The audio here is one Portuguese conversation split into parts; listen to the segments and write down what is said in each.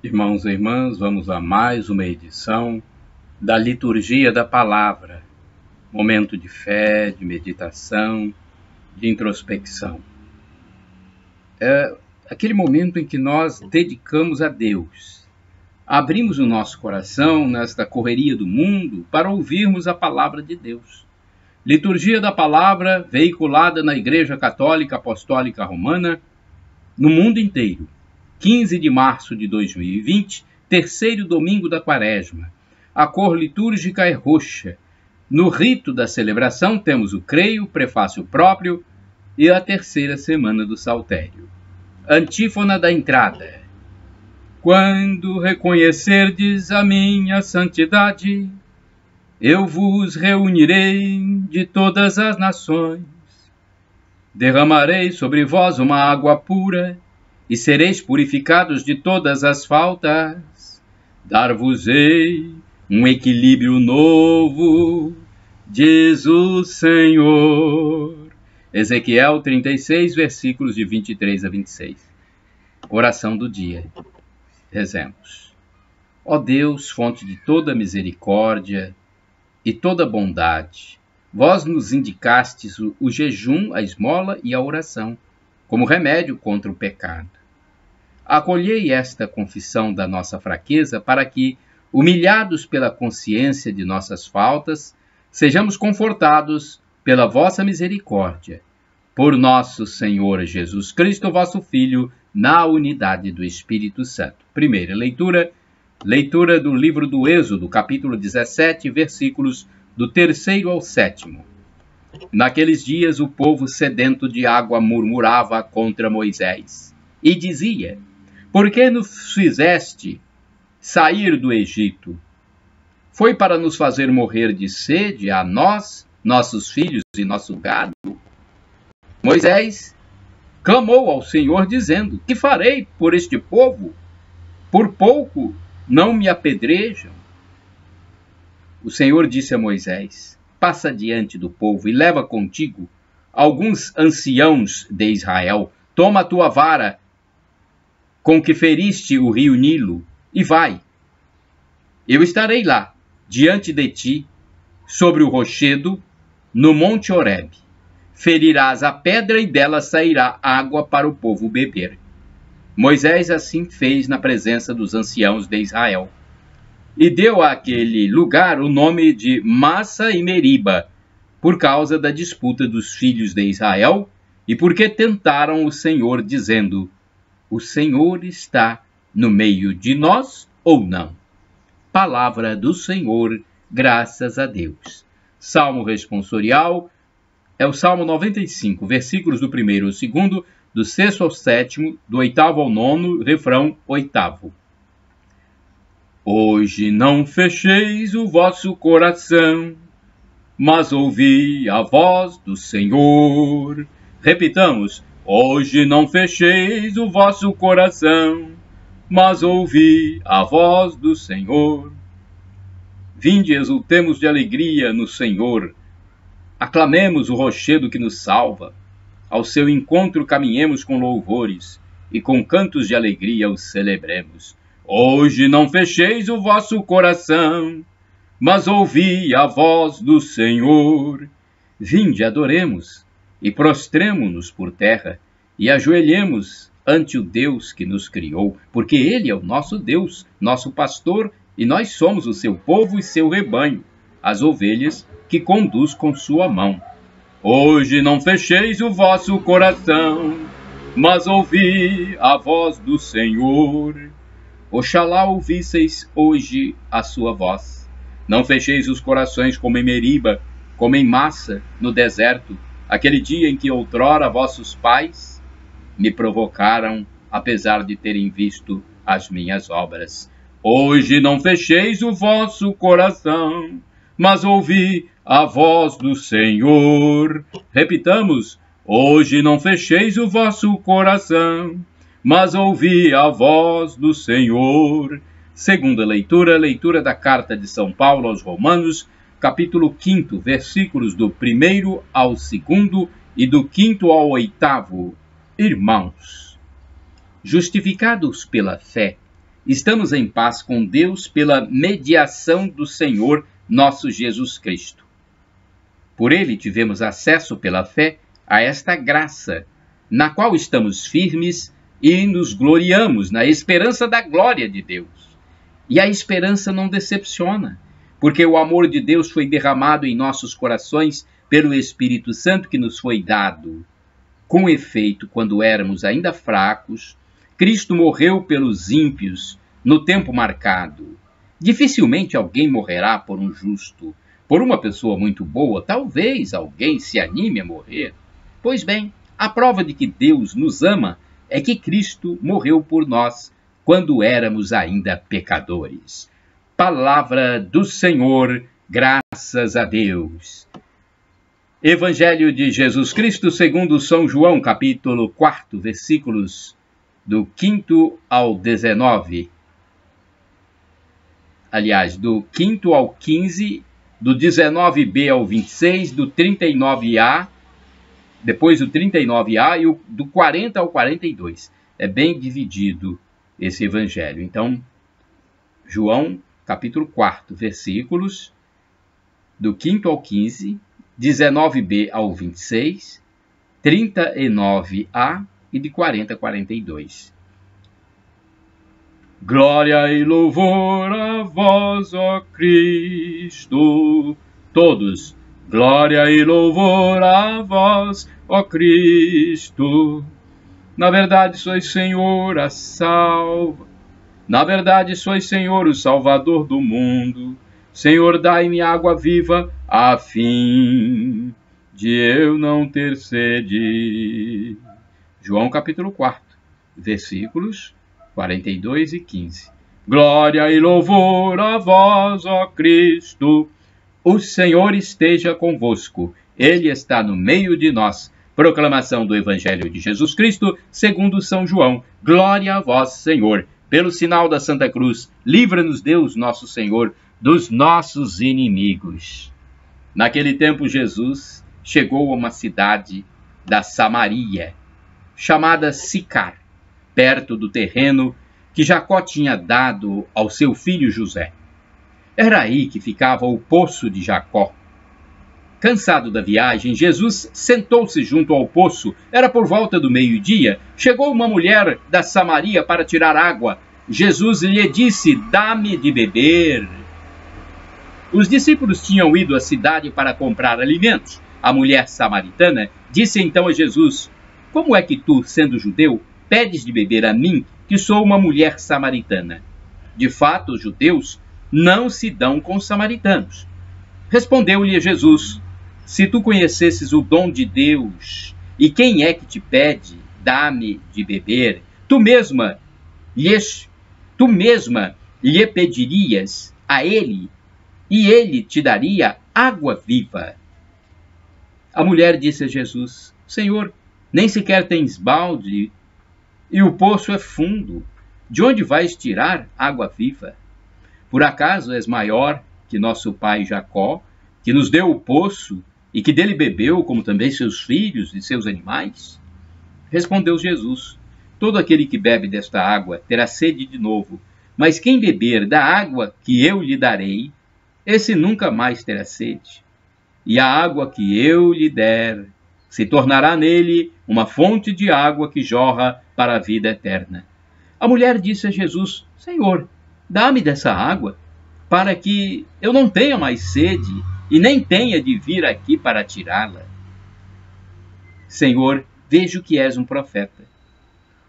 Irmãos e irmãs, vamos a mais uma edição da Liturgia da Palavra, momento de fé, de meditação, de introspecção. É aquele momento em que nós dedicamos a Deus. Abrimos o nosso coração nesta correria do mundo para ouvirmos a Palavra de Deus. Liturgia da Palavra veiculada na Igreja Católica Apostólica Romana no mundo inteiro. 15 de março de 2020, terceiro domingo da Quaresma. A cor litúrgica é roxa. No rito da celebração temos o creio, o prefácio próprio e a terceira semana do Saltério. Antífona da entrada. Quando reconhecerdes a minha santidade, eu vos reunirei de todas as nações. Derramarei sobre vós uma água pura, e sereis purificados de todas as faltas. Dar-vos-ei um equilíbrio novo, diz o Senhor. Ezequiel 36, versículos de 23 a 26. Oração do dia. Rezemos. Ó Deus, fonte de toda misericórdia e toda bondade, vós nos indicastes o jejum, a esmola e a oração, como remédio contra o pecado. Acolhei esta confissão da nossa fraqueza para que, humilhados pela consciência de nossas faltas, sejamos confortados pela vossa misericórdia. Por nosso Senhor Jesus Cristo, vosso Filho, na unidade do Espírito Santo. Primeira leitura do livro do Êxodo, capítulo 17, versículos do 3º ao 7º. Naqueles dias o povo sedento de água murmurava contra Moisés e dizia: Por que nos fizeste sair do Egito? Foi para nos fazer morrer de sede a nós, nossos filhos e nosso gado? Moisés clamou ao Senhor dizendo: Que farei por este povo? Por pouco não me apedrejam. O Senhor disse a Moisés: Passa diante do povo e leva contigo alguns anciãos de Israel. Toma a tua vara com que feriste o rio Nilo e vai. Eu estarei lá, diante de ti, sobre o rochedo, no monte Horebe. Ferirás a pedra e dela sairá água para o povo beber. Moisés assim fez na presença dos anciãos de Israel. E deu àquele lugar o nome de Massa e Meriba, por causa da disputa dos filhos de Israel, e porque tentaram o Senhor, dizendo: O Senhor está no meio de nós ou não? Palavra do Senhor, graças a Deus. Salmo responsorial é o Salmo 95, versículos do 1º ao 2º, do 6º ao 7º, do 8º ao 9º, refrão 8º. Hoje não fecheis o vosso coração, mas ouvi a voz do Senhor. Repitamos: Hoje não fecheis o vosso coração, mas ouvi a voz do Senhor. Vinde, exultemos de alegria no Senhor. Aclamemos o rochedo que nos salva. Ao seu encontro caminhemos com louvores, e com cantos de alegria o celebremos. Hoje não fecheis o vosso coração, mas ouvi a voz do Senhor. Vinde, adoremos, e prostremo-nos por terra, e ajoelhemos ante o Deus que nos criou, porque Ele é o nosso Deus, nosso pastor, e nós somos o seu povo e seu rebanho, as ovelhas que conduz com sua mão. Hoje não fecheis o vosso coração, mas ouvi a voz do Senhor. Oxalá ouvisseis hoje a sua voz. Não fecheis os corações como em Meriba, como em Massa, no deserto, aquele dia em que outrora vossos pais me provocaram, apesar de terem visto as minhas obras. Hoje não fecheis o vosso coração, mas ouvi a voz do Senhor. Repitamos: Hoje não fecheis o vosso coração, mas ouvi a voz do Senhor. Segunda leitura da carta de São Paulo aos Romanos, capítulo 5, versículos do 1º ao 2º e do 5º ao 8º. Irmãos, justificados pela fé, estamos em paz com Deus pela mediação do Senhor nosso Jesus Cristo. Por ele tivemos acesso pela fé a esta graça, na qual estamos firmes e nos gloriamos na esperança da glória de Deus. E a esperança não decepciona, porque o amor de Deus foi derramado em nossos corações pelo Espírito Santo que nos foi dado. Com efeito, quando éramos ainda fracos, Cristo morreu pelos ímpios no tempo marcado. Dificilmente alguém morrerá por um justo. Por uma pessoa muito boa, talvez alguém se anime a morrer. Pois bem, a prova de que Deus nos ama é que Cristo morreu por nós quando éramos ainda pecadores. Palavra do Senhor, graças a Deus. Evangelho de Jesus Cristo segundo São João, capítulo 4, versículos do 5 ao 19. Aliás, do 5 ao 15, do 19b ao 26, do 39a, depois do 39a e do 40 ao 42. É bem dividido esse evangelho. Então, João, capítulo 4, versículos do 5 ao 15, 19b ao 26, 39a e de 40 a 42. Glória e louvor a vós, ó Cristo. Todos. Glória e louvor a vós, ó Cristo. Na verdade sois Senhor a salva. Na verdade sois Senhor o Salvador do mundo. Senhor, dai-me água viva, a fim de eu não ter sede. João capítulo 4, versículos 42 e 15. Glória e louvor a vós, ó Cristo. O Senhor esteja convosco. Ele está no meio de nós. Proclamação do Evangelho de Jesus Cristo, segundo São João. Glória a vós, Senhor. Pelo sinal da Santa Cruz, livra-nos Deus, nosso Senhor, dos nossos inimigos. Naquele tempo, Jesus chegou a uma cidade da Samaria, chamada Sicar, perto do terreno que Jacó tinha dado ao seu filho José. Era aí que ficava o poço de Jacó. Cansado da viagem, Jesus sentou-se junto ao poço. Era por volta do meio-dia. Chegou uma mulher da Samaria para tirar água. Jesus lhe disse: dá-me de beber. Os discípulos tinham ido à cidade para comprar alimentos. A mulher samaritana disse então a Jesus: como é que tu, sendo judeu, pedes de beber a mim, que sou uma mulher samaritana? De fato, os judeus não se dão com os samaritanos. Respondeu-lhe Jesus: se tu conhecesses o dom de Deus, e quem é que te pede, dá-me de beber, tu mesma lhe pedirias a ele, e ele te daria água viva. A mulher disse a Jesus: Senhor, nem sequer tens balde, e o poço é fundo. De onde vais tirar água viva? Por acaso és maior que nosso pai Jacó, que nos deu o poço e que dele bebeu, como também seus filhos e seus animais? Respondeu Jesus: todo aquele que bebe desta água terá sede de novo, mas quem beber da água que eu lhe darei, esse nunca mais terá sede. E a água que eu lhe der se tornará nele uma fonte de água que jorra para a vida eterna. A mulher disse a Jesus: Senhor, dá-me dessa água, para que eu não tenha mais sede e nem tenha de vir aqui para tirá-la. Senhor, vejo que és um profeta.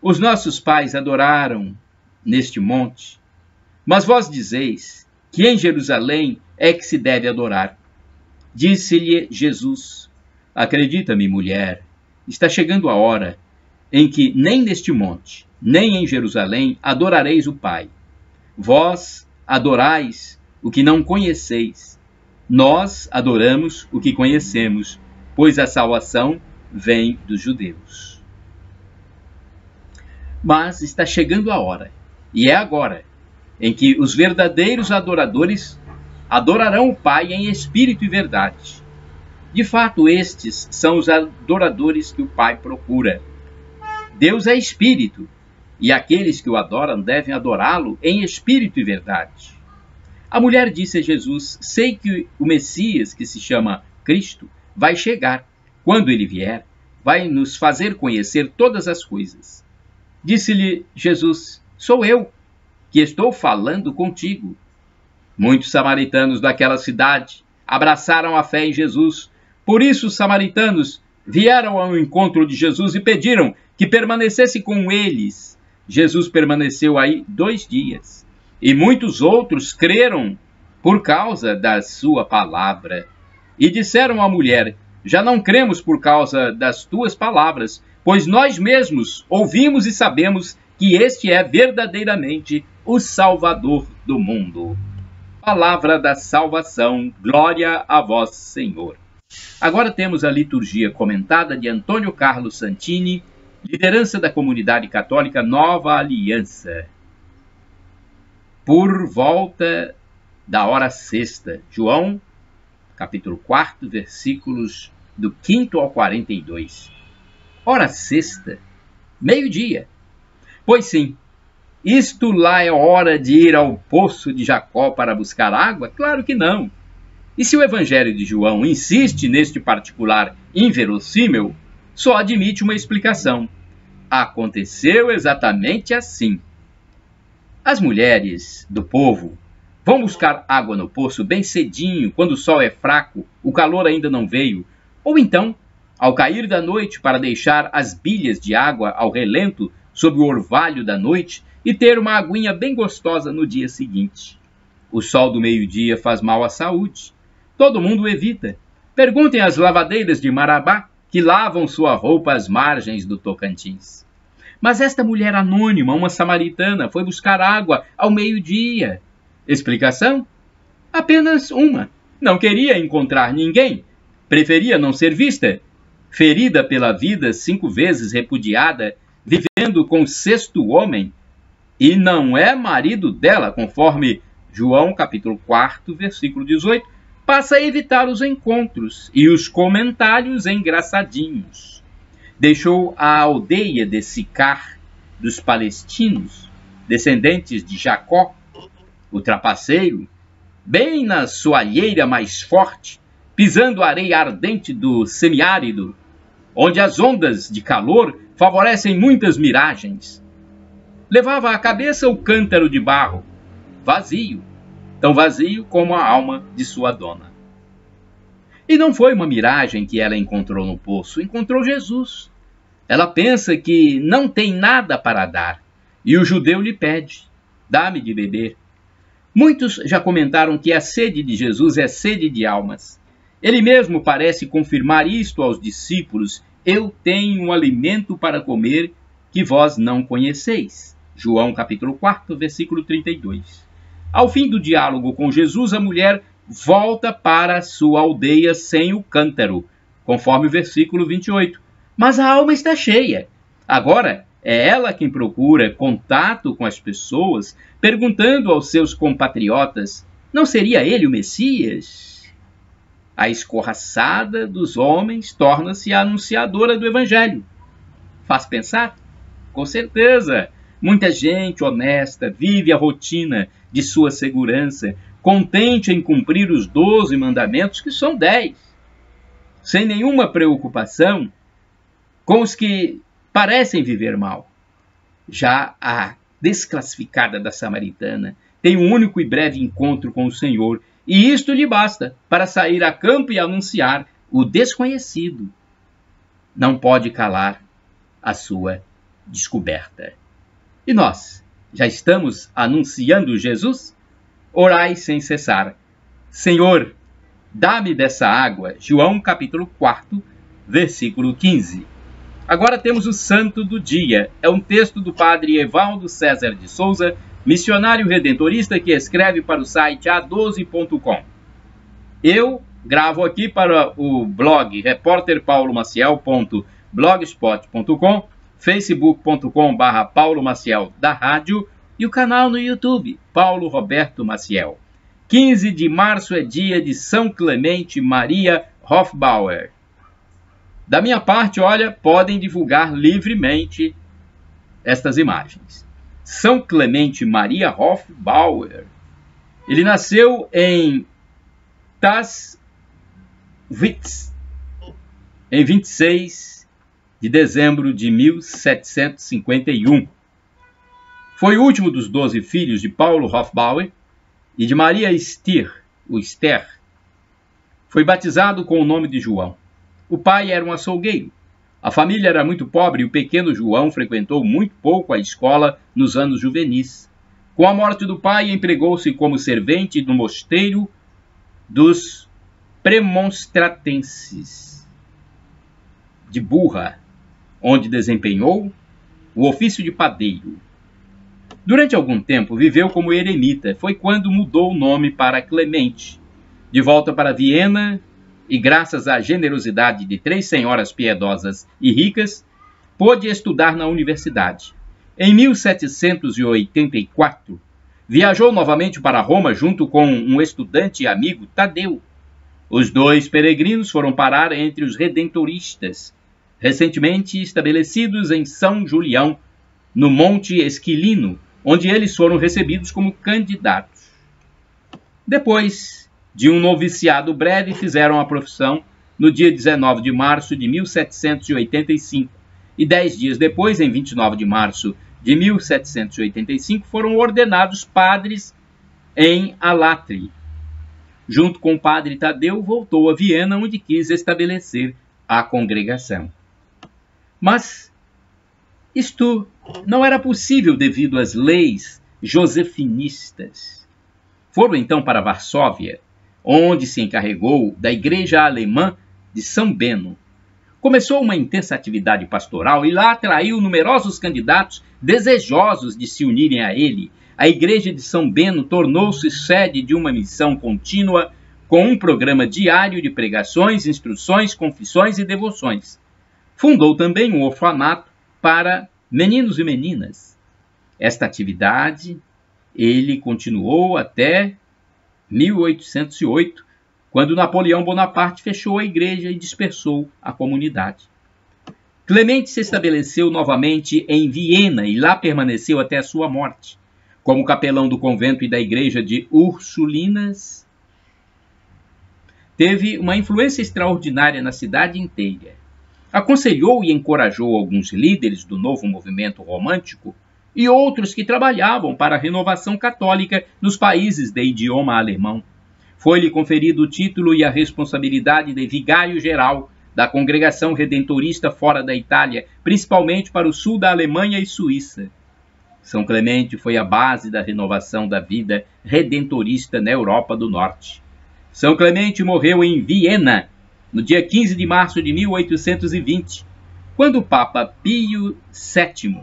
Os nossos pais adoraram neste monte, mas vós dizeis que em Jerusalém é que se deve adorar. Disse-lhe Jesus: acredita-me, mulher, está chegando a hora em que nem neste monte, nem em Jerusalém adorareis o Pai. Vós adorais o que não conheceis. Nós adoramos o que conhecemos, pois a salvação vem dos judeus. Mas está chegando a hora, e é agora, em que os verdadeiros adoradores adorarão o Pai em espírito e verdade. De fato, estes são os adoradores que o Pai procura. Deus é espírito, e aqueles que o adoram devem adorá-lo em espírito e verdade. A mulher disse a Jesus: sei que o Messias, que se chama Cristo, vai chegar. Quando ele vier, vai nos fazer conhecer todas as coisas. Disse-lhe Jesus: sou eu que estou falando contigo. Muitos samaritanos daquela cidade abraçaram a fé em Jesus. Por isso os samaritanos vieram ao encontro de Jesus e pediram que permanecesse com eles. Jesus permaneceu aí 2 dias. E muitos outros creram por causa da sua palavra. E disseram à mulher: já não cremos por causa das tuas palavras, pois nós mesmos ouvimos e sabemos que este é verdadeiramente o Salvador do mundo. Palavra da salvação, glória a vós, Senhor. Agora temos a liturgia comentada de Antônio Carlos Santini, liderança da comunidade católica Nova Aliança. Por volta da hora sexta, João, capítulo 4, versículos do 5º ao 42. Hora sexta, meio-dia. Pois sim, isto lá é hora de ir ao poço de Jacó para buscar água? Claro que não. E se o Evangelho de João insiste neste particular inverossímil, só admite uma explicação. Aconteceu exatamente assim. As mulheres do povo vão buscar água no poço bem cedinho, quando o sol é fraco, o calor ainda não veio, ou então, ao cair da noite, para deixar as bilhas de água ao relento sob o orvalho da noite e ter uma aguinha bem gostosa no dia seguinte. O sol do meio-dia faz mal à saúde. Todo mundo o evita. Perguntem às lavadeiras de Marabá, que lavam sua roupa às margens do Tocantins. Mas esta mulher anônima, uma samaritana, foi buscar água ao meio-dia. Explicação? Apenas uma. Não queria encontrar ninguém. Preferia não ser vista. Ferida pela vida, 5 vezes repudiada, vivendo com o 6º homem. E não é marido dela, conforme João capítulo 4, versículo 18, passa a evitar os encontros e os comentários engraçadinhos. Deixou a aldeia de Sicar, dos palestinos, descendentes de Jacó, o trapaceiro, bem na soalheira mais forte, pisando a areia ardente do semiárido, onde as ondas de calor favorecem muitas miragens. Levava à cabeça o cântaro de barro, vazio, tão vazio como a alma de sua dona. E não foi uma miragem que ela encontrou no poço, encontrou Jesus. Ela pensa que não tem nada para dar, e o judeu lhe pede: dá-me de beber. Muitos já comentaram que a sede de Jesus é sede de almas. Ele mesmo parece confirmar isto aos discípulos: eu tenho um alimento para comer que vós não conheceis. João capítulo 4, versículo 32. Ao fim do diálogo com Jesus, a mulher volta para a sua aldeia sem o cântaro, conforme o versículo 28. Mas a alma está cheia. Agora é ela quem procura contato com as pessoas, perguntando aos seus compatriotas: não seria ele o Messias? A escorraçada dos homens torna-se a anunciadora do Evangelho. Faz pensar? Com certeza. Muita gente honesta vive a rotina de sua segurança, contente em cumprir os 12 mandamentos, que são 10, sem nenhuma preocupação com os que parecem viver mal. Já a desclassificada da samaritana tem um único e breve encontro com o Senhor, e isto lhe basta para sair a campo e anunciar o desconhecido. Não pode calar a sua descoberta. E nós, já estamos anunciando Jesus? Orai sem cessar. Senhor, dá-me dessa água. João capítulo 4, versículo 15. Agora temos o Santo do Dia. É um texto do padre Evaldo César de Souza, missionário redentorista, que escreve para o site a12.com. Eu gravo aqui para o blog repórterpaulomaciel.blogspot.com, facebook.com/Paulo Maciel da Rádio e o canal no YouTube, Paulo Roberto Maciel. 15 de março é dia de São Clemente Maria Hofbauer. Da minha parte, olha, podem divulgar livremente estas imagens. São Clemente Maria Hofbauer. Ele nasceu em Tasswitz, em 26 de dezembro de 1751. Foi o último dos 12 filhos de Paulo Hofbauer e de Maria Esther. Foi batizado com o nome de João. O pai era um açougueiro. A família era muito pobre e o pequeno João frequentou muito pouco a escola nos anos juvenis. Com a morte do pai, empregou-se como servente no mosteiro dos premonstratenses de Burra, onde desempenhou o ofício de padeiro. Durante algum tempo viveu como eremita. Foi quando mudou o nome para Clemente. De volta para Viena, e graças à generosidade de 3 senhoras piedosas e ricas, pôde estudar na universidade. Em 1784, viajou novamente para Roma junto com um estudante e amigo, Tadeu. Os dois peregrinos foram parar entre os redentoristas, recentemente estabelecidos em São Julião, no Monte Esquilino, onde eles foram recebidos como candidatos. Depois de um noviciado breve, fizeram a profissão no dia 19 de março de 1785, e 10 dias depois, em 29 de março de 1785, foram ordenados padres em Alatri. Junto com o padre Tadeu, voltou a Viena, onde quis estabelecer a congregação. Mas isto não era possível devido às leis josefinistas. Foram então para Varsóvia, onde se encarregou da igreja alemã de São Beno. Começou uma intensa atividade pastoral e lá atraiu numerosos candidatos desejosos de se unirem a ele. A igreja de São Beno tornou-se sede de uma missão contínua com um programa diário de pregações, instruções, confissões e devoções. Fundou também um orfanato para meninos e meninas. Esta atividade ele continuou até 1808, quando Napoleão Bonaparte fechou a igreja e dispersou a comunidade. Clemente se estabeleceu novamente em Viena e lá permaneceu até a sua morte. Como capelão do convento e da igreja de Ursulinas, teve uma influência extraordinária na cidade inteira. Aconselhou e encorajou alguns líderes do novo movimento romântico e outros que trabalhavam para a renovação católica nos países de idioma alemão. Foi-lhe conferido o título e a responsabilidade de vigário-geral da Congregação Redentorista fora da Itália, principalmente para o sul da Alemanha e Suíça. São Clemente foi a base da renovação da vida redentorista na Europa do Norte. São Clemente morreu em Viena, no dia 15 de março de 1820, quando o Papa Pio VII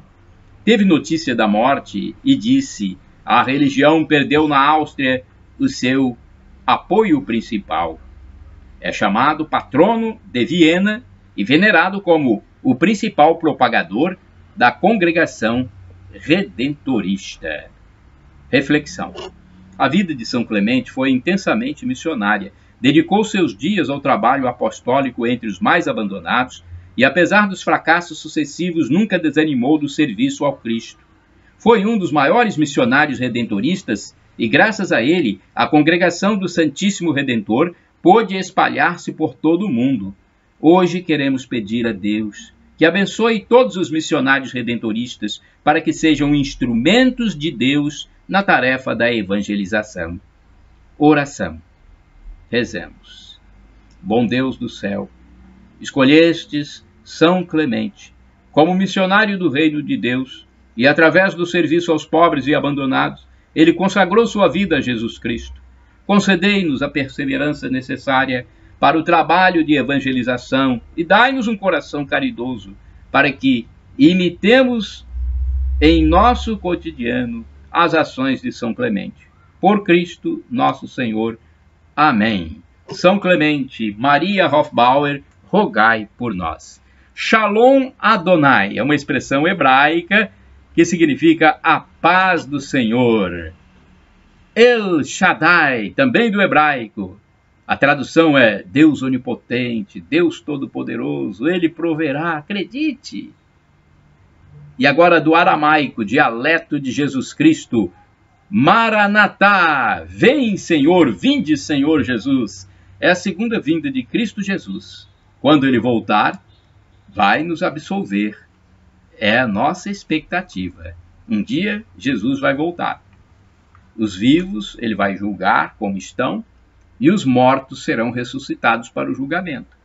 teve notícia da morte e disse: a religião perdeu na Áustria o seu apoio principal. É chamado patrono de Viena e venerado como o principal propagador da congregação redentorista. Reflexão. A vida de São Clemente foi intensamente missionária. Dedicou seus dias ao trabalho apostólico entre os mais abandonados e, apesar dos fracassos sucessivos, nunca desanimou do serviço ao Cristo. Foi um dos maiores missionários redentoristas e, graças a ele, a congregação do Santíssimo Redentor pôde espalhar-se por todo o mundo. Hoje queremos pedir a Deus que abençoe todos os missionários redentoristas para que sejam instrumentos de Deus na tarefa da evangelização. Oração. Rezemos. Bom Deus do céu, escolhestes São Clemente como missionário do reino de Deus e, através do serviço aos pobres e abandonados, ele consagrou sua vida a Jesus Cristo. Concedei-nos a perseverança necessária para o trabalho de evangelização e dai-nos um coração caridoso para que imitemos em nosso cotidiano as ações de São Clemente. Por Cristo nosso Senhor. Amém. São Clemente Maria Hofbauer, rogai por nós. Shalom Adonai é uma expressão hebraica que significa a paz do Senhor. El Shaddai, também do hebraico. A tradução é Deus onipotente, Deus todo-poderoso, Ele proverá, acredite. E agora do aramaico, dialeto de Jesus Cristo. Maranatá, vem Senhor, vinde Senhor Jesus. É a segunda vinda de Cristo Jesus. Quando ele voltar, vai nos absolver. É a nossa expectativa. Um dia, Jesus vai voltar. Os vivos ele vai julgar como estão, e os mortos serão ressuscitados para o julgamento.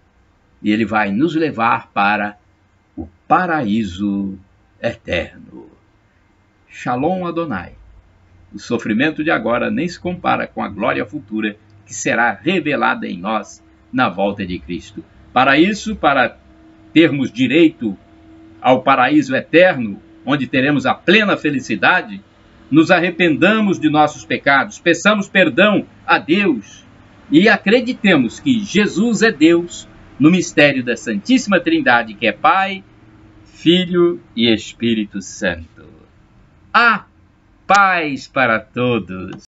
E ele vai nos levar para o paraíso eterno. Shalom Adonai. O sofrimento de agora nem se compara com a glória futura que será revelada em nós na volta de Cristo. Para isso, para termos direito ao paraíso eterno, onde teremos a plena felicidade, nos arrependamos de nossos pecados, peçamos perdão a Deus e acreditemos que Jesus é Deus no mistério da Santíssima Trindade, que é Pai, Filho e Espírito Santo. A paz para todos!